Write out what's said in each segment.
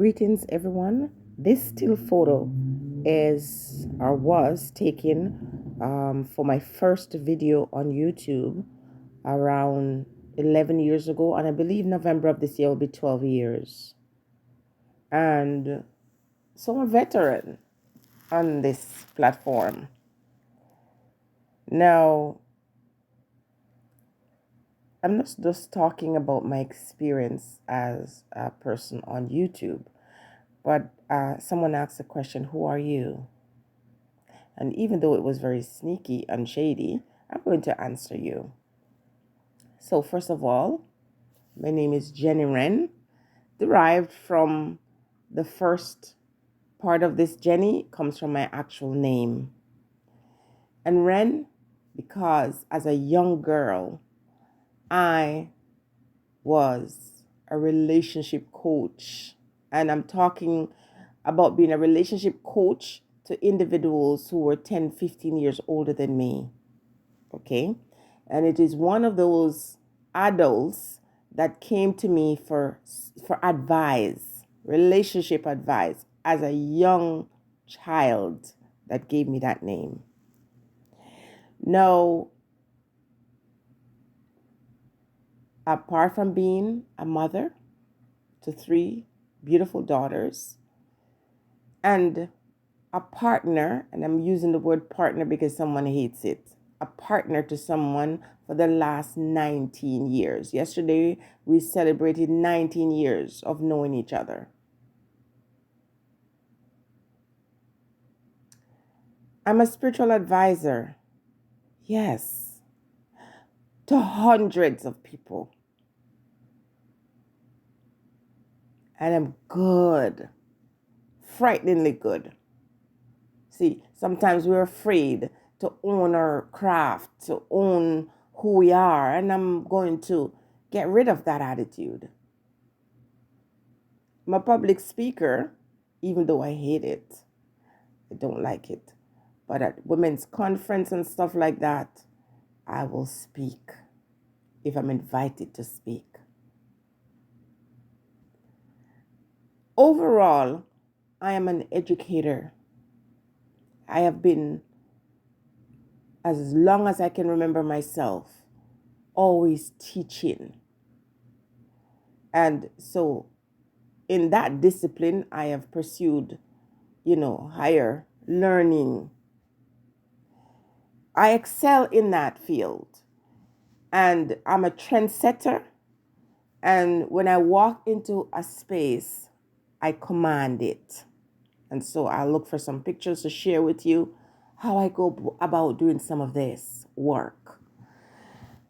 Greetings, everyone. This still photo is or was taken for my first video on YouTube around 11 years ago, and I believe November of this year will be 12 years. And so I'm a veteran on this platform. Now, I'm not just talking about my experience as a person on YouTube, but someone asked the question, who are you? And even though it was very sneaky and shady, I'm going to answer you. So first of all, my name is Jennirren, derived from the first part of this Jenny comes from my actual name. And Ren, because as a young girl, I was a relationship coach. And I'm talking about being a relationship coach to individuals who were 10, 15 years older than me. Okay? And it is one of those adults that came to me for advice, relationship advice, as a young child that gave me that name. Now, apart from being a mother to 3 beautiful daughters and a partner, and I'm using the word partner because someone hates it, a partner to someone for the last 19 years. Yesterday, we celebrated 19 years of knowing each other. I'm a spiritual advisor, yes, to hundreds of people. And I'm good, frighteningly good. See, sometimes we're afraid to own our craft, to own who we are, and I'm going to get rid of that attitude. I'm a public speaker, even though I hate it. I don't like it. But at women's conference and stuff like that, I will speak if I'm invited to speak. Overall, I am an educator. I have been, as long as I can remember myself, always teaching. And so in that discipline, I have pursued, higher learning. I excel in that field. And I'm a trendsetter. And when I walk into a space, I command it. And so I'll look for some pictures to share with you how I go about doing some of this work.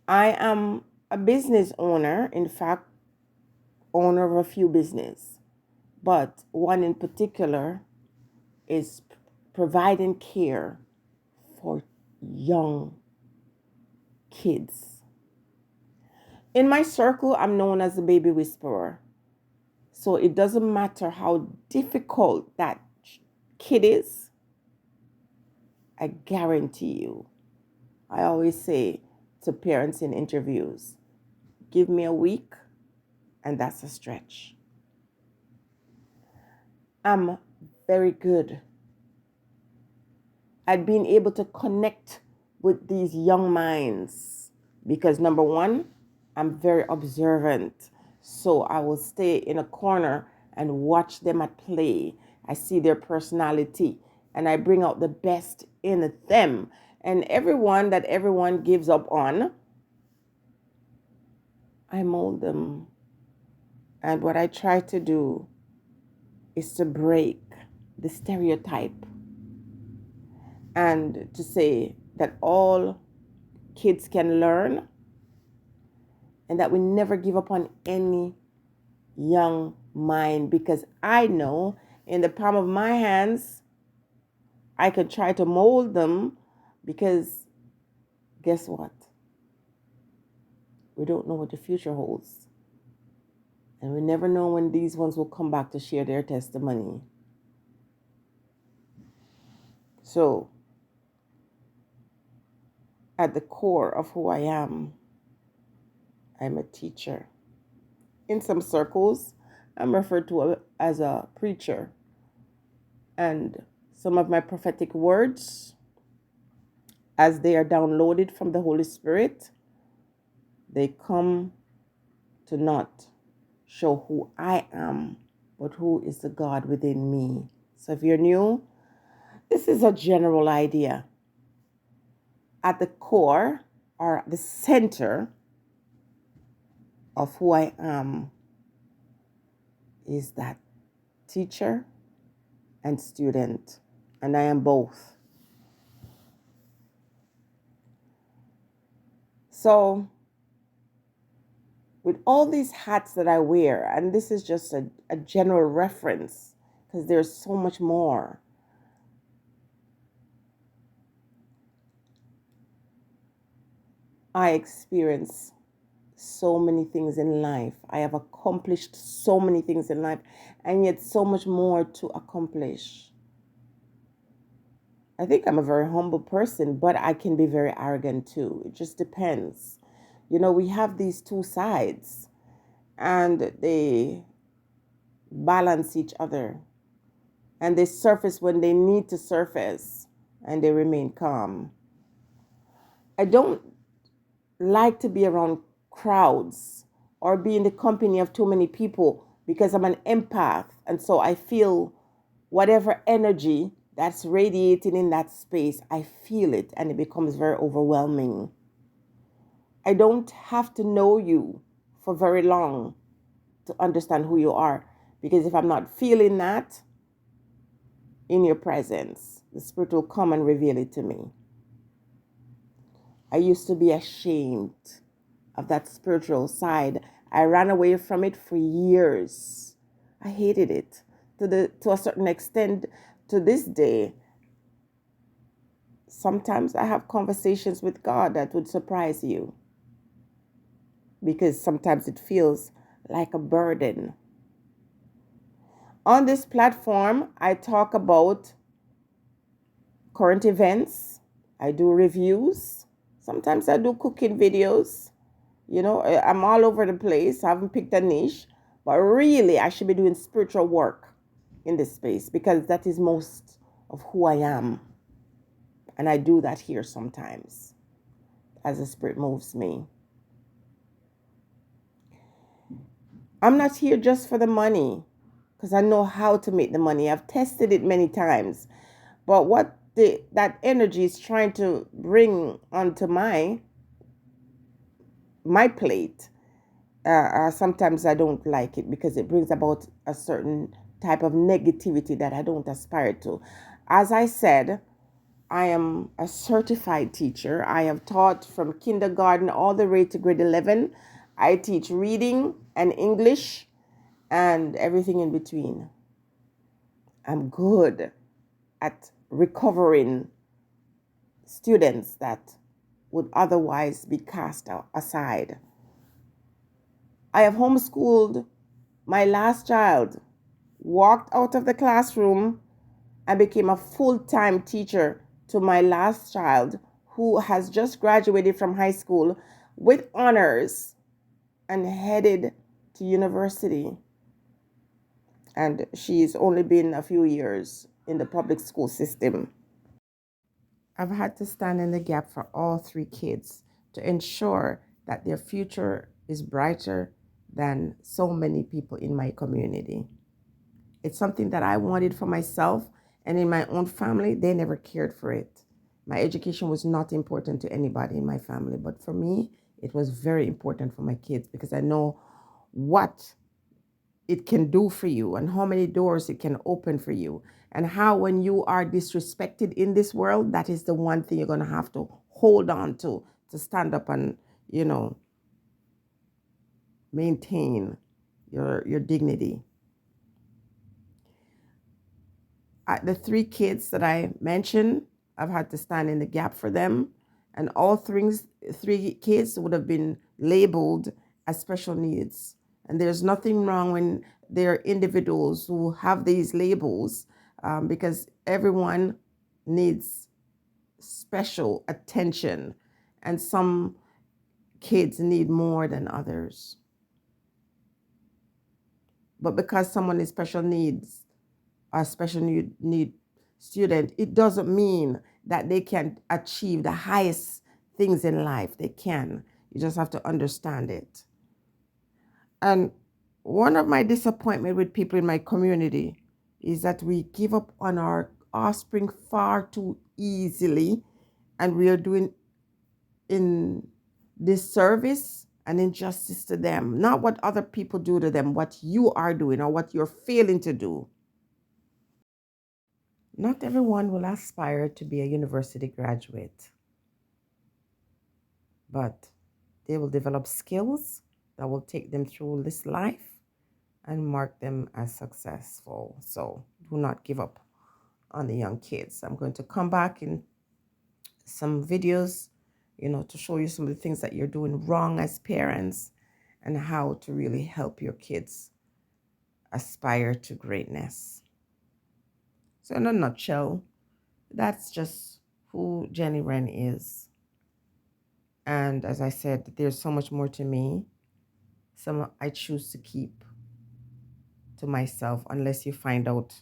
I am a business owner, in fact, owner of a few businesses, but one in particular is providing care for young kids. In my circle, I'm known as the baby whisperer. So it doesn't matter how difficult that kid is, I guarantee you. I always say to parents in interviews, give me a week, and that's a stretch. I'm very good at being able to connect with these young minds because number one, I'm very observant. So I will stay in a corner and watch them at play. I see their personality and I bring out the best in them. And everyone that everyone gives up on, I mold them. And what I try to do is to break the stereotype and to say that all kids can learn and that we never give up on any young mind because I know in the palm of my hands, I could try to mold them because guess what? We don't know what the future holds. And we never know when these ones will come back to share their testimony. So, at the core of who I am, I'm a teacher. In some circles, I'm referred to as a preacher. And some of my prophetic words, as they are downloaded from the Holy Spirit, they come to not show who I am, but who is the God within me. So if you're new, this is a general idea. At the core, or at the center of who I am, is that teacher and student, and I am both. So with all these hats that I wear, and this is just a general reference because there's so much more. I experience so many things in life. I have accomplished so many things in life, and yet so much more to accomplish. I think I'm a very humble person, but I can be very arrogant too. It just depends. We have these two sides, and they balance each other, and they surface when they need to surface, and they remain calm. I don't like to be around crowds or be in the company of too many people because I'm an empath, and so I feel whatever energy that's radiating in that space, I feel it, and it becomes very overwhelming. I don't have to know you for very long to understand who you are, because if I'm not feeling that in your presence, the Spirit will come and reveal it to me. I used to be ashamed of that spiritual side. I ran away from it for years. I hated it to a certain extent. To this day, sometimes I have conversations with God that would surprise you, because sometimes it feels like a burden. On this platform, I talk about current events. I do reviews. Sometimes I do cooking videos. I'm all over the place. I haven't picked a niche, but really I should be doing spiritual work in this space, because that is most of who I am. And I do that here sometimes as the Spirit moves me. I'm not here just for the money, because I know how to make the money. I've tested it many times. But what that energy is trying to bring onto my plate, sometimes I don't like it, because it brings about a certain type of negativity that I don't aspire to. As I said, I am a certified teacher. I have taught from kindergarten all the way to grade 11. I teach reading and English and everything in between. I'm good at recovering students that would otherwise be cast aside. I have homeschooled my last child, walked out of the classroom, and became a full-time teacher to my last child, who has just graduated from high school with honors and headed to university. And she's only been a few years in the public school system. I've had to stand in the gap for all three kids to ensure that their future is brighter than so many people in my community. It's something that I wanted for myself, and in my own family, they never cared for it. My education was not important to anybody in my family, but for me, it was very important for my kids, because I know what it can do for you and how many doors it can open for you, and how when you are disrespected in this world, that is the one thing you're going to have to hold on to stand up and, maintain your dignity. The three kids that I mentioned, I've had to stand in the gap for them, and all three kids would have been labeled as special needs. And there's nothing wrong when there are individuals who have these labels, because everyone needs special attention, and some kids need more than others. But because someone is special needs, a special need student, it doesn't mean that they can achieve the highest things in life. They can. You just have to understand it. And one of my disappointment with people in my community is that we give up on our offspring far too easily, and we are doing in disservice and injustice to them. Not what other people do to them, what you are doing or what you're failing to do. Not everyone will aspire to be a university graduate, but they will develop skills that will take them through this life and mark them as successful. So do not give up on the young kids. I'm going to come back in some videos, to show you some of the things that you're doing wrong as parents and how to really help your kids aspire to greatness. So in a nutshell, that's just who Jennirren is. And as I said, there's so much more to me. Some I choose to keep to myself unless you find out,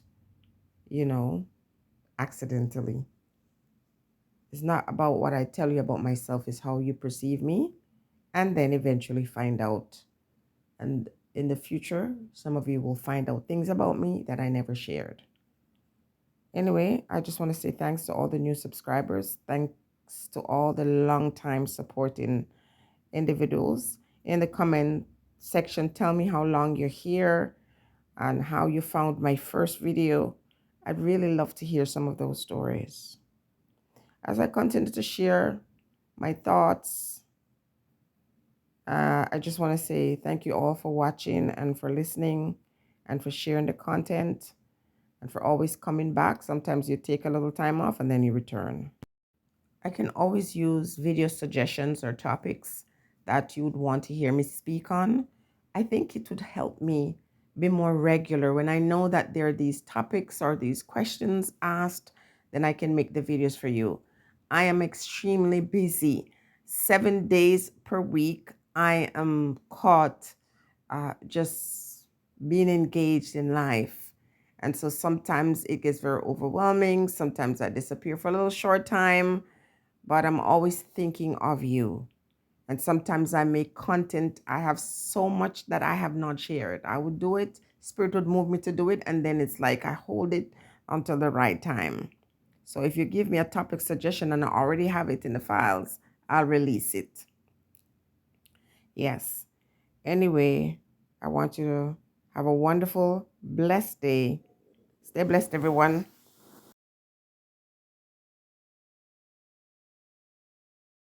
accidentally. It's not about what I tell you about myself, it's how you perceive me, and then eventually find out. And in the future, some of you will find out things about me that I never shared. Anyway, I just want to say thanks to all the new subscribers. Thanks to all the long time supporting individuals. In the comment section, tell me how long you're here and how you found my first video. I'd really love to hear some of those stories. As I continue to share my thoughts, I just want to say thank you all for watching and for listening and for sharing the content and for always coming back. Sometimes you take a little time off and then you return. I can always use video suggestions or topics that you would want to hear me speak on. I think it would help me be more regular. When I know that there are these topics or these questions asked, then I can make the videos for you. I am extremely busy. 7 days per week, I am caught just being engaged in life. And so sometimes it gets very overwhelming. Sometimes I disappear for a little short time, but I'm always thinking of you. And sometimes I make content. I have so much that I have not shared. I would do it, Spirit would move me to do it, and then it's like I hold it until the right time. So if you give me a topic suggestion and I already have it in the files, I'll release it. Yes. Anyway, I want you to have a wonderful, blessed day. Stay blessed, everyone.